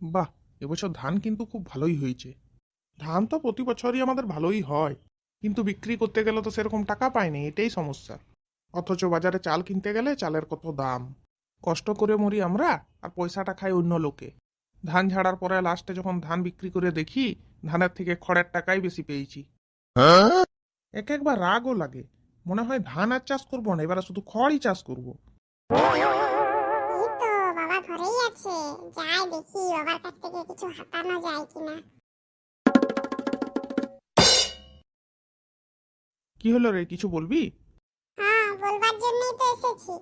বাহ, এবছর ধান কিন্তু খুব ভালোই হয়েছে। ধান তো প্রতি বছরই আমাদের ভালোই হয়, কিন্তু বিক্রি করতে গেলে তো সেরকম টাকা পাইনি, এটাই সমস্যা। অথচ বাজারে চাল কিনতে গেলে চালের কত দাম। কষ্ট করে মরি আমরা, আর পয়সাটা খাই অন্য লোকে। ধান ঝাড়ার পরে লাস্টে যখন ধান বিক্রি করে দেখি, ধানের থেকে খড়ের টাকাই বেশি পেয়েছি। এক একবার রাগও লাগে, মনে হয় ধান আর চাষ করবো না, এবারে শুধু খড়ই চাষ করবো। এই তো বাবা ঘরেই আছে, যাই দেখি বাবার কাছ থেকে কিছু হাতানো যায় কিনা। কি হলো রে, কিছু বলবি? হ্যাঁ, বলবার জন্যই তো এসেছি।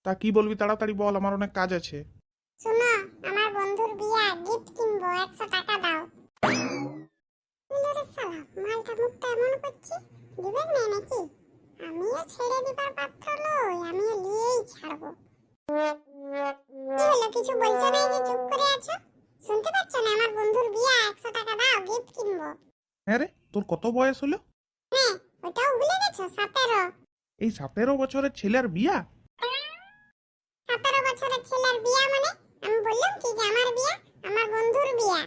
তা কি বলবি, তাড়াতাড়ি বল, আমার অনেক কাজ আছে। শোনো, আমার বন্ধুর বিয়া, গিফট কিনবো, 100 টাকা দাও। বলে শালা, মালটা মুখটা এমন করছে, দিবেন না নাকি? আমিও ছেড়ে দিবার পাত্র লই, আমিও নিয়েই ছাড়বো। কি হলো, কিছু বলছো না যে চুপ করে আছো? শুনতে পাচ্ছ না? আমার বন্ধুর বিয়া, 100 টাকা দাও, গিফট কিনবো। হ্যাঁ রে, তোর কত বয়স হলো? হ্যাঁ, ওটাও ভুলে গেছো? 17। এই 17 বছরের ছেলের বিয়া? 17 বছরের ছেলের বিয়া মানে? আমি বললাম কি যে আমার বিয়া? আমার বন্ধুর বিয়া।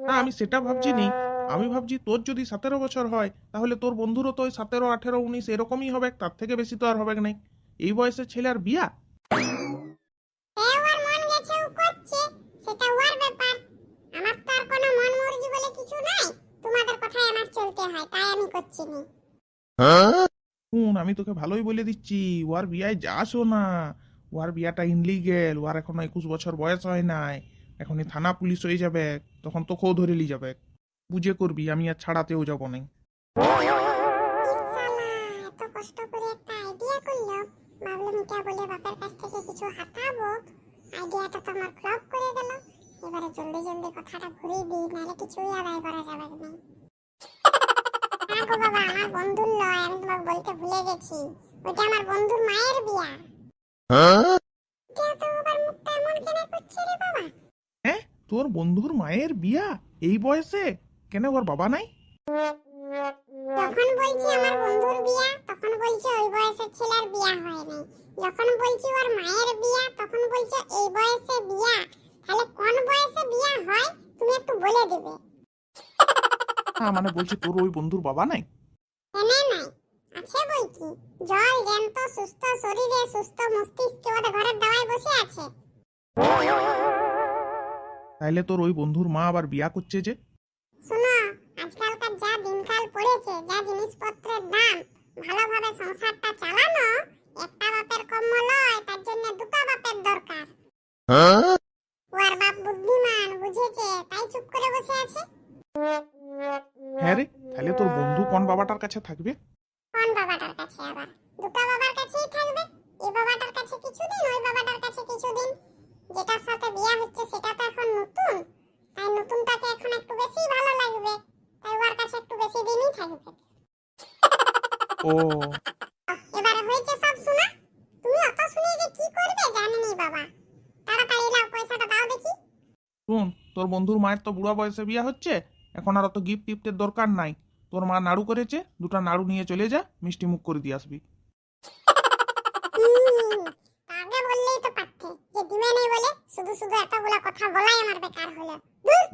না, আমি সেটা ভাবছি নি। আমি ভাবছি তোর যদি 17 বছর হয়, তাহলে তোর বন্ধুরও তো ওই 17, 18, 19 এরকমই হবে, তার থেকে বেশি তো আর হবে না। এই বয়সের ছেলের বিয়া? ওর মন গেছে, ও করছে, সেটা ওর ব্যাপার। আমার তো আর কোনো মন মর্জি বলে কিছু নাই। তোমাদের কথায় আমার চলতে হয়, তাই আমি করছি নি। শুন, আমি তোকে ভালোই বলে দিচ্ছি, ওর বিয়ায় যাসও না। ওর বিয়াটা ইনলিগেল, ওর এখনো 21 বছর বয়স হয় নাই। এখনই থানা পুলিশ হয়ে যাবে, তখন তোকেও ধরে লি যাবে। বুঝে করবি, আমি আর ছাড়াতেও যাবো না। শালা, এত কষ্ট করে একটা আইডিয়া করলো, ভাবলাম এটা বলে বাপের কাছ থেকে কিছু হাতাবো। আইডিয়াটা তো আমার ফ্লপ করে গেল। এবারে জলদি জলদি কথাটা ঘুরিয়ে দিই, নাহলে কিছুই আদায় করা যাবে না। না গো বাবা, আমার বন্ধুর লয়, আমি তোমাকে বলতে ভুলে গেছি। ওটা আমার বন্ধুর মায়ের বিয়া। এটা তো আবার মুখটা এমন কেন করছে রে বাবা? হ্যাঁ, তোর বন্ধুর মায়ের বিয়া এই বয়সে? কেন, ওর বাবা নাই? যখন বলছি আমার বন্ধুর বিয়া, তখন বলছে ওই বয়সের ছেলের বিয়া হয় নাই। যখন বলছি ওর মায়ের বিয়া, তখন বলছে এই বয়সে বিয়া। তাহলে কোন বয়সে বিয়া হয় তুমি একটু বলে দেবে। হ্যাঁ, মানে বলছি তোর ওই বন্ধুর বাবা নাই? এনে নাই, আছে বই কি। জল জ্যান্ত সুস্থ শরীরে, সুস্থ মস্তিষ্কে ওদের ঘরের দাওয়ায় বসে আছে। তাইলে তোর ওই বন্ধুর মা আবার বিয়া করছে যে? শোনো, আজকালকার যা দিনকাল পড়েছে, যা জিনিসপত্রের দাম, ভালোভাবে সংসারটা চালানো একটা বাপের কম্ম লয়, তার জন্য দুটো বাপের দরকার। ওর বাপ বুদ্ধিমান, বুঝেছে, তাই চুপ করে বসে আছে। হ্যাঁ রে, তাহলে তোর বন্ধু কোন বাবাটার কাছে থাকবে? কোন বাবাটার কাছে আবার? দুটো বাবার কাছেই থাকবে। এই বাবাটার কাছে কিছুদিন, ওই বাবাটার কাছে কিছুদিন। যেটার সাথে বিয়ে হচ্ছে সেটা তো এখন নতুন, তাই নতুনটাকে এখন একটু বেশি ভালো লাগবে, তাই ওর কাছে একটু বেশি দিনই থাকবে। ও, এবারে হয়েছে সব শোনা। তুমি অত শুনে যে কি করবে জানেনি বাবা। তাড়াতাড়ি নাও, পয়সাটা দাও দেখি। শুন, তোর বন্ধুর মায়ের তো বুড়া বয়সে বিয়া হচ্ছে, এখন আর অত গিফট টিফটের দরকার নাই। তোর মা নাড়ু করেছে, দুটো নাড়ু নিয়ে চলে যা, মিষ্টি মুখ করে দিয়ে আসবি। আগে বললেই তো পারতে যে দিবে নেই বলে, শুধু শুধু এতগুলা কথা বলাই আমার বেকার হলো। ধুর।